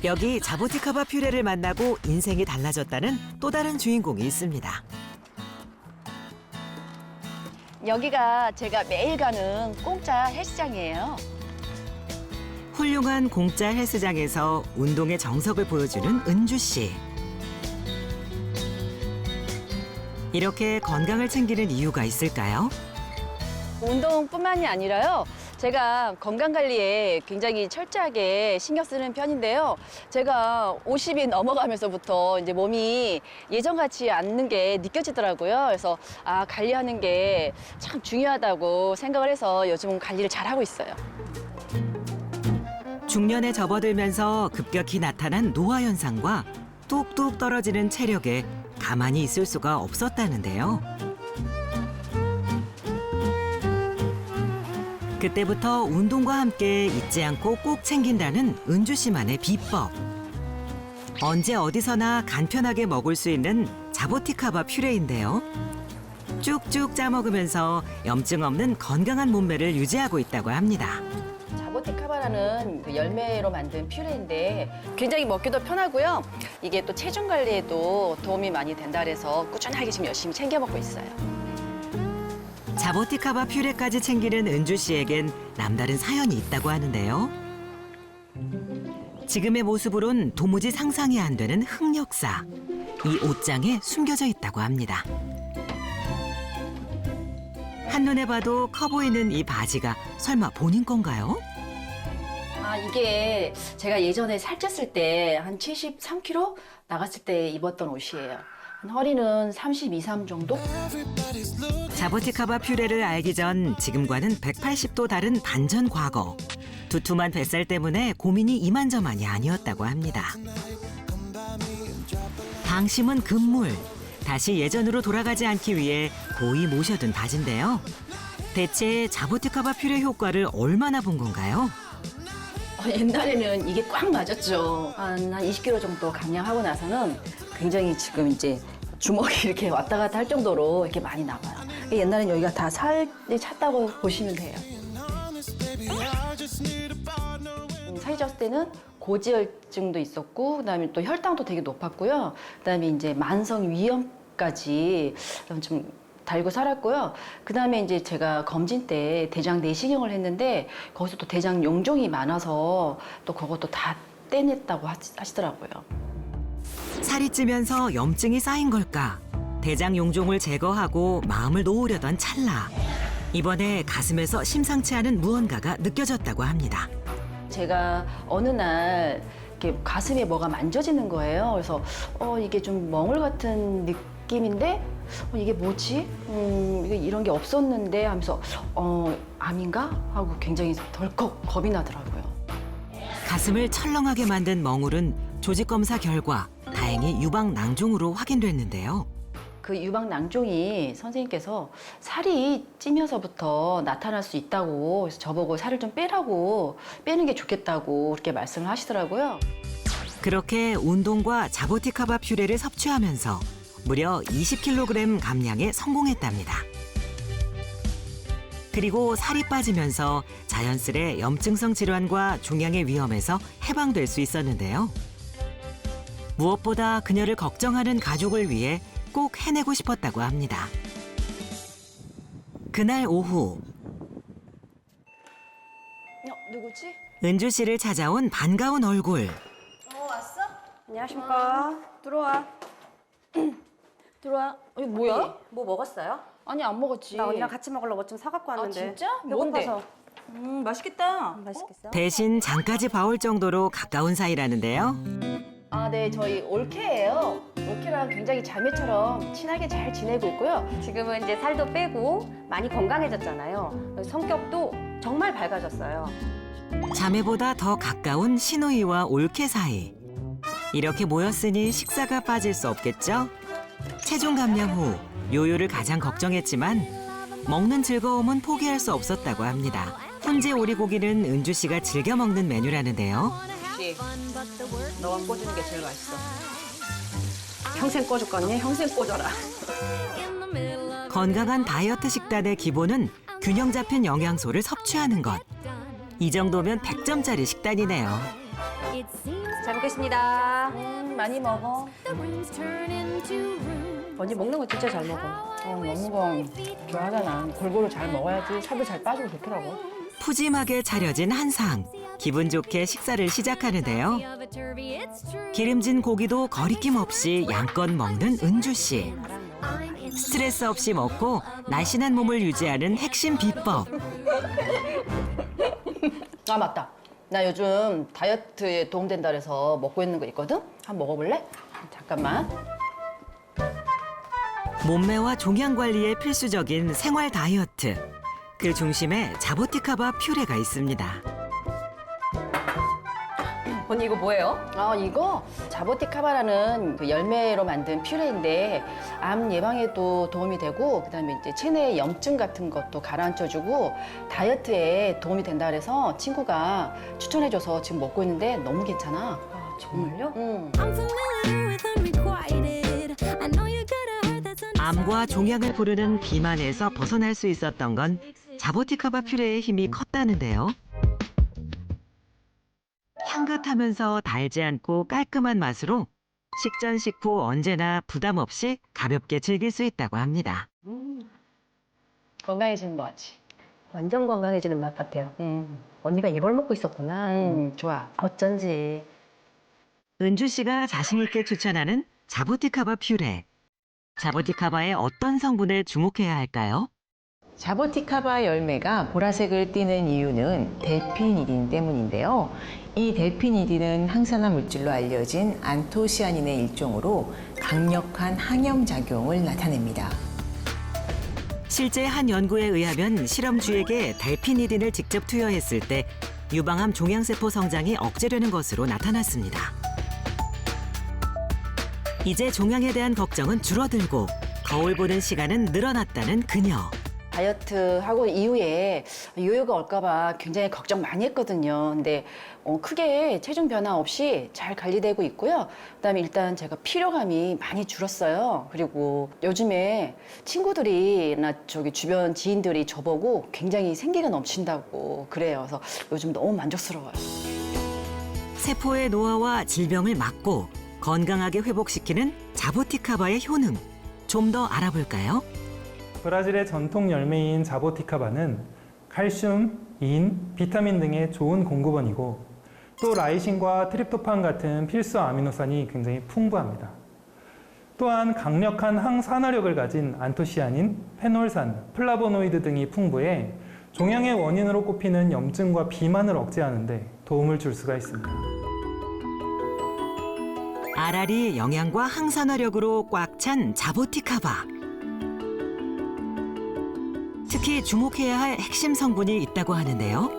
여기 자보티카바 퓨레를 만나고 인생이 달라졌다는 또 다른 주인공이 있습니다. 여기가 제가 매일 가는 공짜 헬스장이에요. 훌륭한 공짜 헬스장에서 운동의 정석을 보여주는 은주 씨. 이렇게 건강을 챙기는 이유가 있을까요? 운동뿐만이 아니라요. 제가 건강관리에 굉장히 철저하게 신경 쓰는 편인데요. 제가 50이 넘어가면서부터 이제 몸이 예전 같지 않는 게 느껴지더라고요. 그래서 관리하는 게 참 중요하다고 생각을 해서 요즘은 관리를 잘하고 있어요. 중년에 접어들면서 급격히 나타난 노화 현상과 뚝뚝 떨어지는 체력에 가만히 있을 수가 없었다는데요. 그때부터 운동과 함께 잊지 않고 꼭 챙긴다는 은주 씨만의 비법. 언제 어디서나 간편하게 먹을 수 있는 자보티카바 퓨레인데요. 쭉쭉 짜먹으면서 염증 없는 건강한 몸매를 유지하고 있다고 합니다. 자보티카바라는 그 열매로 만든 퓨레인데 굉장히 먹기도 편하고요. 이게 또 체중 관리에도 도움이 많이 된다 그래서 꾸준하게 지금 열심히 챙겨 먹고 있어요. 자보티카바 퓨레까지 챙기는 은주 씨에겐 남다른 사연이 있다고 하는데요. 지금의 모습으론 도무지 상상이 안 되는 흑역사. 이 옷장에 숨겨져 있다고 합니다. 한눈에 봐도 커 보이는 이 바지가 설마 본인 건가요? 이게 제가 예전에 살쪘을 때 한 73kg 나갔을 때 입었던 옷이에요. 허리는 32, 3 정도? 자보티카바 퓨레를 알기 전 지금과는 180도 다른 반전 과거. 두툼한 뱃살 때문에 고민이 이만저만이 아니었다고 합니다. 방심은 금물. 다시 예전으로 돌아가지 않기 위해 고이 모셔둔 바지인데요. 대체 자보티카바 퓨레 효과를 얼마나 본 건가요? 옛날에는 이게 꽉 맞았죠. 한 20kg 정도 감량하고 나서는 굉장히 지금 이제 주먹이 이렇게 왔다 갔다 할 정도로 이렇게 많이 나와요. 옛날엔 여기가 다 살이 찼다고 보시면 돼요. 살이 쪘을 때는 고지혈증도 있었고, 그다음에 또 혈당도 되게 높았고요. 그다음에 이제 만성 위염까지 좀 달고 살았고요. 그다음에 이제 제가 검진 때 대장 내시경을 했는데 거기서 또 대장 용종이 많아서 또 그것도 다 떼냈다고 하시더라고요. 살이 찌면서 염증이 쌓인 걸까? 대장 용종을 제거하고 마음을 놓으려던 찰나. 이번에 가슴에서 심상치 않은 무언가가 느껴졌다고 합니다. 제가 어느 날 이렇게 가슴에 뭐가 만져지는 거예요. 그래서 이게 좀 멍울 같은 느낌인데 이게 뭐지? 이런 게 없었는데 하면서 암인가? 하고 굉장히 덜컥 겁이 나더라고요. 가슴을 철렁하게 만든 멍울은 조직 검사 결과 다행히 유방 낭종으로 확인됐는데요. 그 유방 낭종이 선생님께서 살이 찌면서부터 나타날 수 있다고 그래서 저보고 살을 좀 빼라고 빼는 게 좋겠다고 그렇게 말씀을 하시더라고요. 그렇게 운동과 자보티카바 퓨레를 섭취하면서 무려 20kg 감량에 성공했답니다. 그리고 살이 빠지면서 자연스레 염증성 질환과 종양의 위험에서 해방될 수 있었는데요. 무엇보다 그녀를 걱정하는 가족을 위해 꼭 해내고 싶었다고 합니다. 그날 오후 누구지? 은주 씨를 찾아온 반가운 얼굴. 왔어? 안녕하십니까. 들어와. 들어와. 이거 뭐야? 뭐 먹었어요? 아니 안 먹었지. 나 언니랑 같이 먹으려고 뭐 좀 사갖고 왔는데. 진짜? 뭔데? 배고파서. 맛있겠다. 맛있겠어? 대신 장까지 봐올 정도로 가까운 사이라는데요. 네, 저희 올케예요. 올케랑 굉장히 자매처럼 친하게 잘 지내고 있고요. 지금은 이제 살도 빼고 많이 건강해졌잖아요. 성격도 정말 밝아졌어요. 자매보다 더 가까운 시누이와 올케 사이. 이렇게 모였으니 식사가 빠질 수 없겠죠? 체중 감량 후 요요를 가장 걱정했지만 먹는 즐거움은 포기할 수 없었다고 합니다. 훈제 오리고기는 은주 씨가 즐겨 먹는 메뉴라는데요. 혹시 너가 꽂는 게 제일 맛있어. 평생 꿔줄 거니? 평생 꽂아라. 건강한 다이어트 식단의 기본은 균형 잡힌 영양소를 섭취하는 것. 이 정도면 100점짜리 식단이네요. 잘 먹겠습니다. 많이 먹어. 언니 먹는 거 진짜 잘 먹어. 먹는 거 좋아하잖아. 골고루 잘 먹어야지 살도 잘 빠지고 좋더라고. 푸짐하게 차려진 한상. 기분 좋게 식사를 시작하는데요. 기름진 고기도 거리낌 없이 양껏 먹는 은주 씨. 스트레스 없이 먹고 날씬한 몸을 유지하는 핵심 비법. 아 맞다. 나 요즘 다이어트에 도움된다 그래서 먹고 있는 거 있거든? 한번 먹어볼래? 잠깐만. 몸매와 종양 관리에 필수적인 생활 다이어트. 그 중심에 자보티카바 퓨레가 있습니다. 언니 이거 뭐예요? 이거 자보티카바라는 그 열매로 만든 퓨레인데 암 예방에도 도움이 되고 그다음에 이제 체내 염증 같은 것도 가라앉혀주고 다이어트에 도움이 된다 그래서 친구가 추천해줘서 지금 먹고 있는데 너무 괜찮아. 정말요? 응. 암과 종양을 고르는 비만에서 벗어날 수 있었던 건 자보티카바 퓨레의 힘이 컸다는데요. 향긋하면서 달지 않고 깔끔한 맛으로 식전 식후 언제나 부담 없이 가볍게 즐길 수 있다고 합니다. 건강해지는 거 같지? 완전 건강해지는 맛 같아요. 언니가 이걸 먹고 있었구나. 좋아. 어쩐지. 은주 씨가 자신 있게 추천하는 자보티카바 퓨레. 자보티카바의 어떤 성분에 주목해야 할까요? 자보티카바 열매가 보라색을 띠는 이유는 델피니딘 때문인데요. 이 델피니딘은 항산화 물질로 알려진 안토시아닌의 일종으로 강력한 항염 작용을 나타냅니다. 실제 한 연구에 의하면 실험주에게 델피니딘을 직접 투여했을 때 유방암 종양세포 성장이 억제되는 것으로 나타났습니다. 이제 종양에 대한 걱정은 줄어들고 거울 보는 시간은 늘어났다는 그녀. 다이어트 하고 이후에 요요가 올까봐 굉장히 걱정 많이 했거든요. 근데 크게 체중 변화 없이 잘 관리되고 있고요. 그다음에 일단 제가 피로감이 많이 줄었어요. 그리고 요즘에 친구들이나 저기 주변 지인들이 저보고 굉장히 생기가 넘친다고 그래요. 그래서 요즘 너무 만족스러워요. 세포의 노화와 질병을 막고 건강하게 회복시키는 자보티카바의 효능. 좀 더 알아볼까요? 브라질의 전통 열매인 자보티카바는 칼슘, 인, 비타민 등의 좋은 공급원이고 또 라이신과 트립토판 같은 필수 아미노산이 굉장히 풍부합니다. 또한 강력한 항산화력을 가진 안토시아닌, 페놀산, 플라보노이드 등이 풍부해 종양의 원인으로 꼽히는 염증과 비만을 억제하는 데 도움을 줄 수가 있습니다. 알알이 영양과 항산화력으로 꽉 찬 자보티카바. 특히 주목해야 할 핵심 성분이 있다고 하는데요.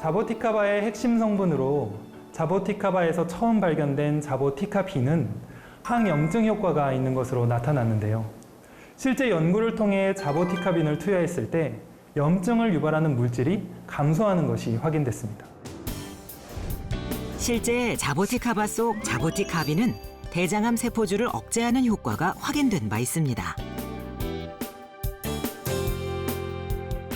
자보티카바의 핵심 성분으로 자보티카바에서 처음 발견된 자보티카빈은 항염증 효과가 있는 것으로 나타났는데요. 실제 연구를 통해 자보티카빈을 투여했을 때 염증을 유발하는 물질이 감소하는 것이 확인됐습니다. 실제 자보티카바 속 자보티카빈은 대장암 세포주를 억제하는 효과가 확인된 바 있습니다.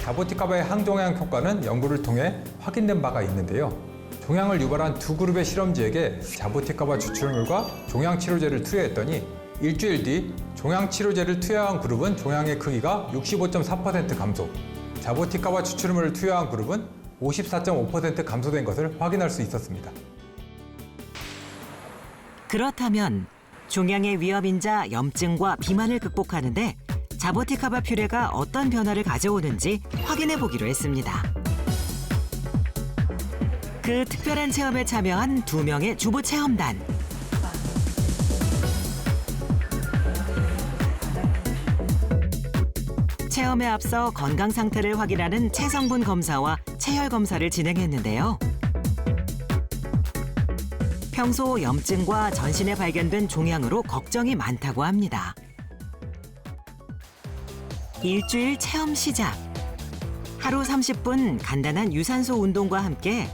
자보티카바의 항종양 효과는 연구를 통해 확인된 바가 있는데요. 종양을 유발한 두 그룹의 실험지에게 자보티카바 추출물과 종양치료제를 투여했더니 일주일 뒤 종양치료제를 투여한 그룹은 종양의 크기가 65.4% 감소, 자보티카바 추출물을 투여한 그룹은 54.5% 감소된 것을 확인할 수 있었습니다. 그렇다면 종양의 위험인자 염증과 비만을 극복하는데 자보티카바 퓨레가 어떤 변화를 가져오는지 확인해 보기로 했습니다. 그 특별한 체험에 참여한 2명의 주부 체험단. 체험에 앞서 건강 상태를 확인하는 체성분 검사와 체혈 검사를 진행했는데요. 평소 염증과 전신에 발견된 종양으로 걱정이 많다고 합니다. 일주일 체험 시작. 하루 30분 간단한 유산소 운동과 함께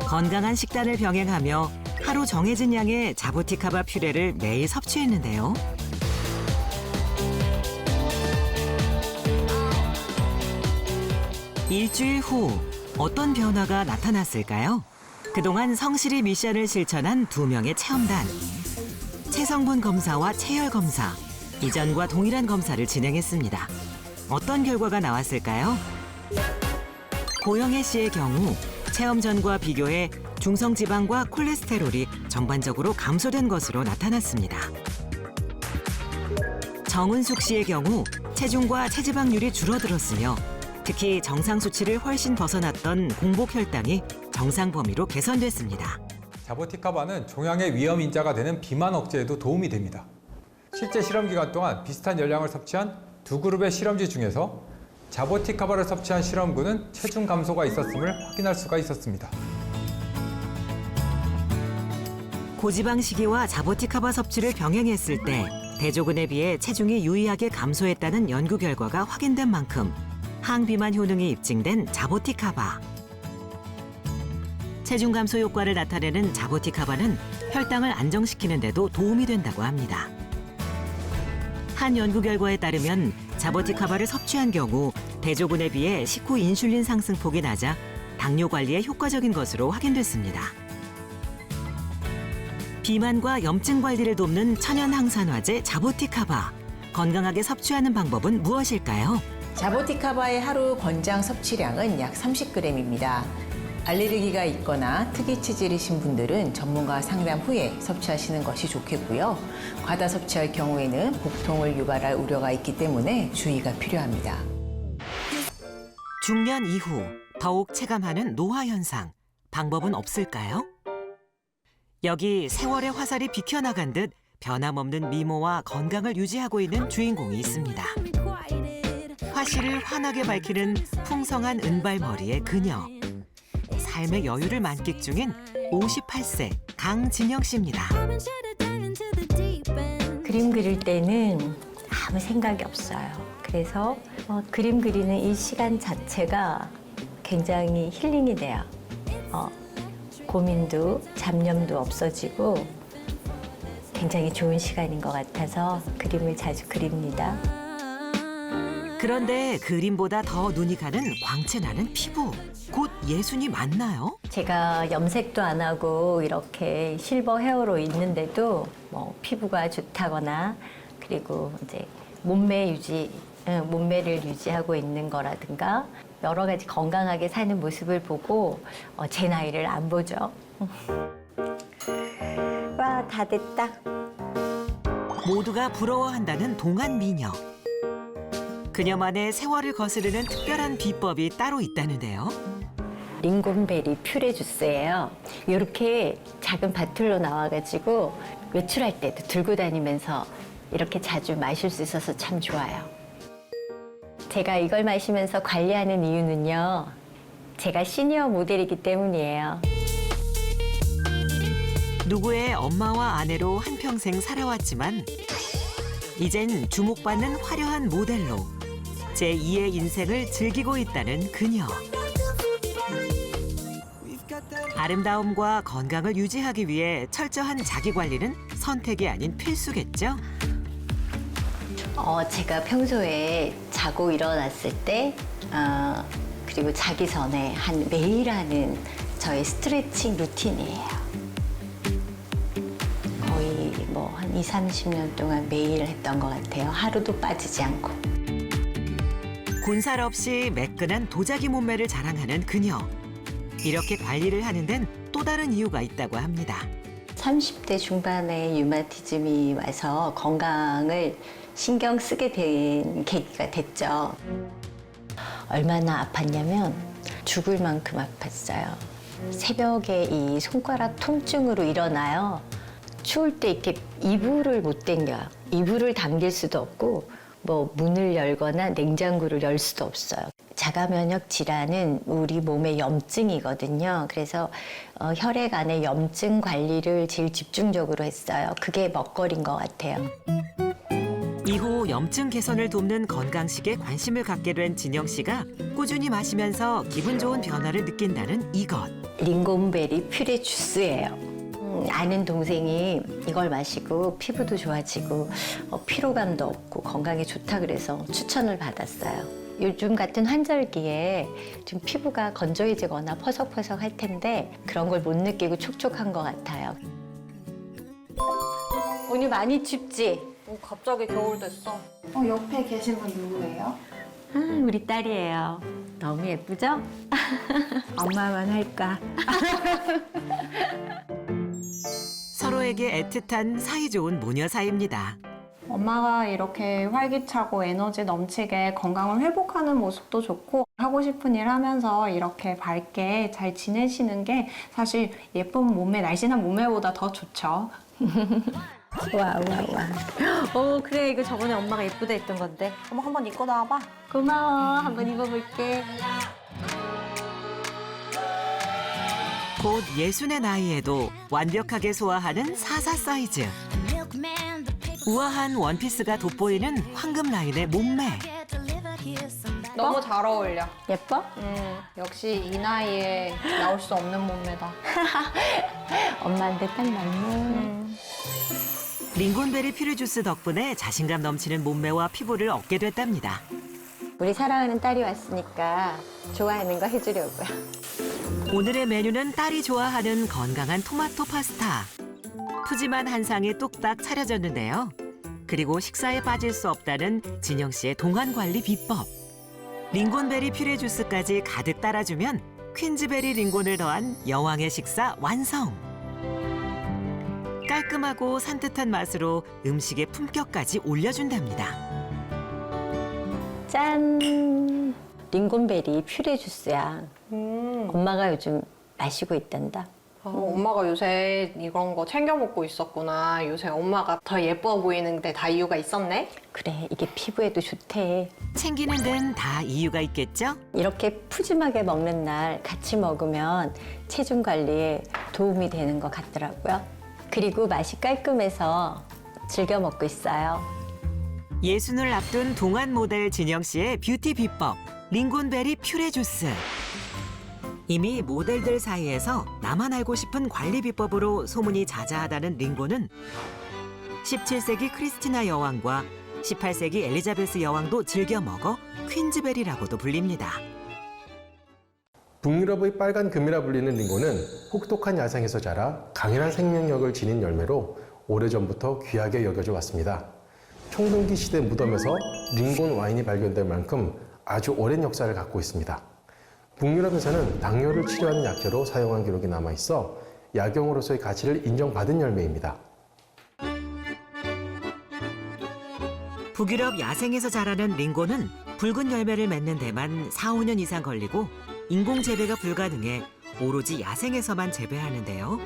건강한 식단을 병행하며 하루 정해진 양의 자보티카바 퓨레를 매일 섭취했는데요. 일주일 후 어떤 변화가 나타났을까요? 그동안 성실히 미션을 실천한 2명의 체험단. 체성분 검사와 체열 검사, 이전과 동일한 검사를 진행했습니다. 어떤 결과가 나왔을까요? 고영애 씨의 경우 체험 전과 비교해 중성지방과 콜레스테롤이 전반적으로 감소된 것으로 나타났습니다. 정은숙 씨의 경우 체중과 체지방률이 줄어들었으며 특히 정상 수치를 훨씬 벗어났던 공복 혈당이 정상 범위로 개선됐습니다. 자보티카바는 종양의 위험 인자가 되는 비만 억제에도 도움이 됩니다. 실제 실험 기간 동안 비슷한 열량을 섭취한 2그룹의 실험지 중에서 자보티카바를 섭취한 실험군은 체중 감소가 있었음을 확인할 수가 있었습니다. 고지방 식이와 자보티카바 섭취를 병행했을 때 대조군에 비해 체중이 유의하게 감소했다는 연구 결과가 확인된 만큼 항비만 효능이 입증된 자보티카바. 체중 감소 효과를 나타내는 자보티카바는 혈당을 안정시키는 데도 도움이 된다고 합니다. 한 연구 결과에 따르면 자보티카바를 섭취한 경우 대조군에 비해 식후 인슐린 상승폭이 낮아 당뇨 관리에 효과적인 것으로 확인됐습니다. 비만과 염증 관리를 돕는 천연 항산화제 자보티카바. 건강하게 섭취하는 방법은 무엇일까요? 자보티카바의 하루 권장 섭취량은 약 30g입니다. 알레르기가 있거나 특이 체질이신 분들은 전문가 상담 후에 섭취하시는 것이 좋겠고요. 과다 섭취할 경우에는 복통을 유발할 우려가 있기 때문에 주의가 필요합니다. 중년 이후 더욱 체감하는 노화 현상. 방법은 없을까요? 여기 세월의 화살이 비켜나간 듯 변함없는 미모와 건강을 유지하고 있는 주인공이 있습니다. 화실을 환하게 밝히는 풍성한 은발머리의 그녀. 삶의 여유를 만끽 중인 58세 강진영 씨입니다. 그림 그릴 때는 아무 생각이 없어요. 그래서 그림 그리는 이 시간 자체가 굉장히 힐링이 돼요. 고민도 잡념도 없어지고 굉장히 좋은 시간인 것 같아서 그림을 자주 그립니다. 그런데 그림보다 더 눈이 가는 광채 나는 피부. 곧 예순이 맞나요? 제가 염색도 안 하고 이렇게 실버 헤어로 있는데도 피부가 좋다거나 그리고 이제 몸매를 유지하고 있는 거라든가 여러 가지 건강하게 사는 모습을 보고 제 나이를 안 보죠. 와, 다 됐다. 모두가 부러워한다는 동안 미녀. 그녀만의 세월을 거스르는 특별한 비법이 따로 있다는데요. 링곤베리 퓨레 주스예요. 이렇게 작은 바틀로 나와가지고 외출할 때도 들고 다니면서 이렇게 자주 마실 수 있어서 참 좋아요. 제가 이걸 마시면서 관리하는 이유는요. 제가 시니어 모델이기 때문이에요. 누구의 엄마와 아내로 한평생 살아왔지만 이젠 주목받는 화려한 모델로 제2의 인생을 즐기고 있다는 그녀. 아름다움과 건강을 유지하기 위해 철저한 자기관리는 선택이 아닌 필수겠죠? 제가 평소에 자고 일어났을 때 그리고 자기 전에 매일 하는 저의 스트레칭 루틴이에요. 거의 한 20, 30년 동안 매일 했던 것 같아요. 하루도 빠지지 않고. 군살 없이 매끈한 도자기 몸매를 자랑하는 그녀. 이렇게 관리를 하는 데는 또 다른 이유가 있다고 합니다. 30대 중반에 류마티즘이 와서 건강을 신경 쓰게 된 계기가 됐죠. 얼마나 아팠냐면 죽을 만큼 아팠어요. 새벽에 이 손가락 통증으로 일어나요. 추울 때 이렇게 이불을 못 당겨요. 이불을 당길 수도 없고 문을 열거나 냉장고를 열 수도 없어요. 자가 면역 질환은 우리 몸의 염증이거든요. 그래서 혈액 안에 염증 관리를 제일 집중적으로 했어요. 그게 먹거리인 것 같아요. 이후 염증 개선을 돕는 건강식에 관심을 갖게 된 진영 씨가 꾸준히 마시면서 기분 좋은 변화를 느낀다는 이것. 링곤베리 퓨레 주스예요. 아는 동생이 이걸 마시고 피부도 좋아지고 피로감도 없고 건강에 좋다 그래서 추천을 받았어요. 요즘 같은 환절기에 좀 피부가 건조해지거나 퍼석퍼석 할 텐데 그런 걸 못 느끼고 촉촉한 것 같아요. 오늘 많이 춥지? 갑자기 겨울 됐어. 옆에 계신 분 누구예요? 아, 우리 딸이에요. 너무 예쁘죠? 엄마만 할까? 서로에게 애틋한 사이좋은 모녀 사이입니다. 엄마가 이렇게 활기차고 에너지 넘치게 건강을 회복하는 모습도 좋고 하고 싶은 일 하면서 이렇게 밝게 잘 지내시는 게 사실 예쁜 몸매, 날씬한 몸매보다 더 좋죠. 와. 그래 이거 저번에 엄마가 예쁘다 했던 건데. 엄마 한번 입고 나와봐. 고마워. 한번 입어볼게. 곧 60의 나이에도 완벽하게 소화하는 44 사이즈. 우아한 원피스가 돋보이는 황금 라인의 몸매. 너무 잘 어울려. 예뻐? 역시 이 나이에 나올 수 없는 몸매다. 엄마한테 딱 맞네. 링곤베리 퓨리 주스 덕분에 자신감 넘치는 몸매와 피부를 얻게 됐답니다. 우리 사랑하는 딸이 왔으니까 좋아하는 거 해주려고요. 오늘의 메뉴는 딸이 좋아하는 건강한 토마토 파스타. 푸짐한 한 상이 뚝딱 차려졌는데요. 그리고 식사에 빠질 수 없다는 진영 씨의 동안 관리 비법. 링곤베리 퓨레 주스까지 가득 따라주면 퀸즈베리 링곤을 더한 여왕의 식사 완성. 깔끔하고 산뜻한 맛으로 음식의 품격까지 올려준답니다. 짠! 링곤베리 퓨레 주스야. 엄마가 요즘 마시고 있단다. 엄마가 요새 이런 거 챙겨 먹고 있었구나. 요새 엄마가 더 예뻐 보이는데 다 이유가 있었네? 그래, 이게 피부에도 좋대. 챙기는 데는 다 이유가 있겠죠? 이렇게 푸짐하게 먹는 날 같이 먹으면 체중 관리에 도움이 되는 것 같더라고요. 그리고 맛이 깔끔해서 즐겨 먹고 있어요. 예순을 앞둔 동안 모델 진영 씨의 뷰티 비법, 링곤베리 퓨레 주스. 이미 모델들 사이에서 나만 알고 싶은 관리 비법으로 소문이 자자하다는 링곤은 17세기 크리스티나 여왕과 18세기 엘리자베스 여왕도 즐겨 먹어 퀸즈베리라고도 불립니다. 북유럽의 빨간 금이라 불리는 링곤은 혹독한 야생에서 자라 강인한 생명력을 지닌 열매로 오래전부터 귀하게 여겨져 왔습니다. 청동기 시대 무덤에서 링곤 와인이 발견될 만큼 아주 오랜 역사를 갖고 있습니다. 북유럽에서는 당뇨를 치료하는 약재로 사용한 기록이 남아있어 약용으로서의 가치를 인정받은 열매입니다. 북유럽 야생에서 자라는 링곤은 붉은 열매를 맺는 데만 4, 5년 이상 걸리고 인공 재배가 불가능해 오로지 야생에서만 재배하는데요.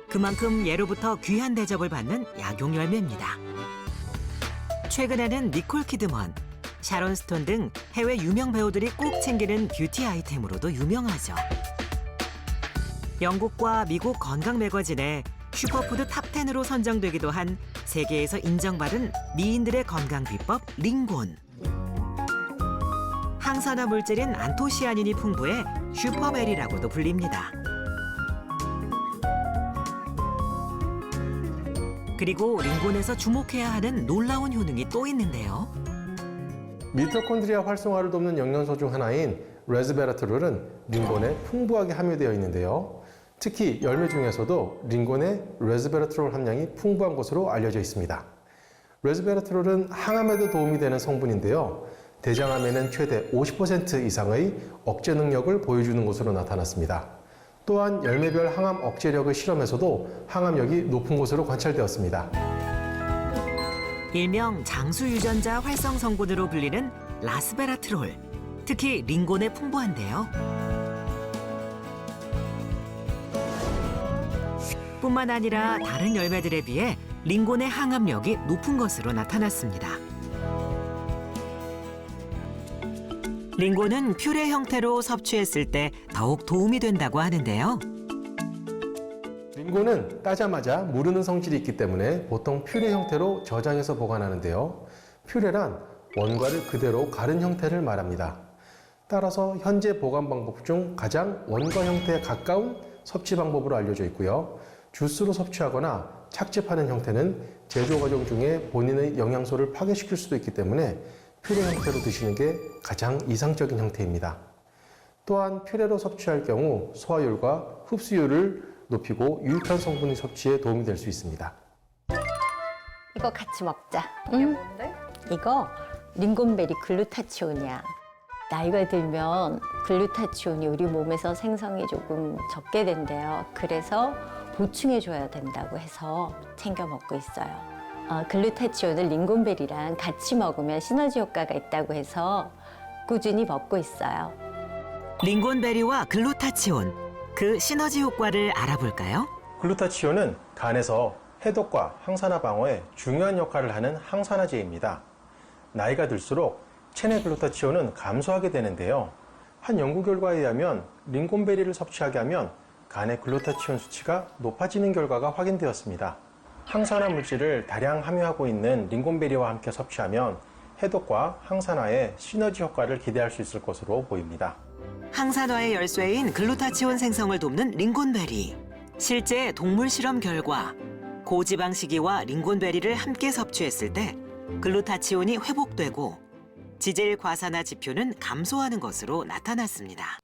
그만큼 예로부터 귀한 대접을 받는 약용 열매입니다. 최근에는 니콜 키드먼, 샤론 스톤 등 해외 유명 배우들이 꼭 챙기는 뷰티 아이템으로도 유명하죠. 영국과 미국 건강 매거진에 슈퍼푸드 탑10으로 선정되기도 한 세계에서 인정받은 미인들의 건강 비법 링곤. 항산화 물질인 안토시아닌이 풍부해 슈퍼베리라고도 불립니다. 그리고 링곤에서 주목해야 하는 놀라운 효능이 또 있는데요. 미토콘드리아 활성화를 돕는 영양소 중 하나인 레스베라트롤은 링곤에 풍부하게 함유되어 있는데요. 특히 열매 중에서도 링곤의 레스베라트롤 함량이 풍부한 것으로 알려져 있습니다. 레스베라트롤은 항암에도 도움이 되는 성분인데요. 대장암에는 최대 50% 이상의 억제 능력을 보여주는 것으로 나타났습니다. 또한 열매별 항암 억제력의 실험에서도 항암력이 높은 것으로 관찰되었습니다. 일명 장수 유전자 활성 성분으로 불리는 라스베라트롤, 특히 링곤에 풍부한데요. 뿐만 아니라 다른 열매들에 비해 링곤의 항암력이 높은 것으로 나타났습니다. 링곤은 퓨레 형태로 섭취했을 때 더욱 도움이 된다고 하는데요. 링곤은 따자마자 무르는 성질이 있기 때문에 보통 퓨레 형태로 저장해서 보관하는데요. 퓨레란 원과를 그대로 가른 형태를 말합니다. 따라서 현재 보관 방법 중 가장 원과 형태에 가까운 섭취 방법으로 알려져 있고요. 주스로 섭취하거나 착즙하는 형태는 제조 과정 중에 본인의 영양소를 파괴시킬 수도 있기 때문에 퓨레 형태로 드시는 게 가장 이상적인 형태입니다. 또한 퓨레로 섭취할 경우 소화율과 흡수율을 높이고 유익한 성분의 섭취에 도움이 될 수 있습니다. 이거 같이 먹자. 이게 뭔데? 이거 링곤베리 글루타치온이야. 나이가 들면 글루타치온이 우리 몸에서 생성이 조금 적게 된대요. 그래서 보충해줘야 된다고 해서 챙겨 먹고 있어요. 글루타치온을 링곤베리랑 같이 먹으면 시너지 효과가 있다고 해서 꾸준히 먹고 있어요. 링곤베리와 글루타치온, 그 시너지 효과를 알아볼까요? 글루타치온은 간에서 해독과 항산화 방어에 중요한 역할을 하는 항산화제입니다. 나이가 들수록 체내 글루타치온은 감소하게 되는데요. 한 연구 결과에 의하면 링곤베리를 섭취하게 하면 간의 글루타치온 수치가 높아지는 결과가 확인되었습니다. 항산화 물질을 다량 함유하고 있는 링곤베리와 함께 섭취하면 해독과 항산화의 시너지 효과를 기대할 수 있을 것으로 보입니다. 항산화의 열쇠인 글루타치온 생성을 돕는 링곤베리. 실제 동물 실험 결과 고지방 시기와 링곤베리를 함께 섭취했을 때 글루타치온이 회복되고 지질 과산화 지표는 감소하는 것으로 나타났습니다.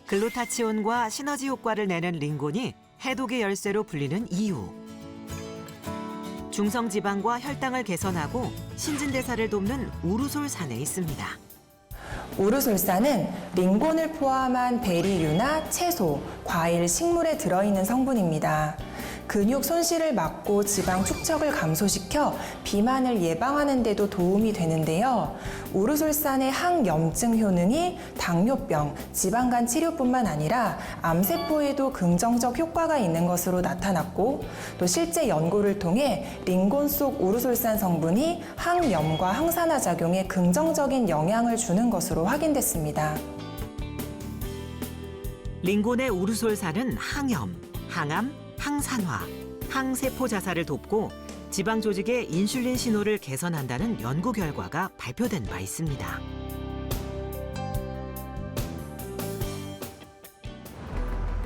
글루타치온과 시너지 효과를 내는 링곤이 해독의 열쇠로 불리는 이유. 중성지방과 혈당을 개선하고 신진대사를 돕는 우루솔산에 있습니다. 우루솔산은 링곤을 포함한 베리류나 채소, 과일, 식물에 들어있는 성분입니다. 근육 손실을 막고 지방 축적을 감소시켜 비만을 예방하는 데도 도움이 되는데요. 우루솔산의 항염증 효능이 당뇨병, 지방간 치료뿐만 아니라 암세포에도 긍정적 효과가 있는 것으로 나타났고, 또 실제 연구를 통해 링곤 속 우루솔산 성분이 항염과 항산화 작용에 긍정적인 영향을 주는 것으로 확인됐습니다. 링곤의 우루솔산은 항염, 항암, 항산화, 항세포 자살을 돕고 지방 조직의 인슐린 신호를 개선한다는 연구 결과가 발표된 바 있습니다.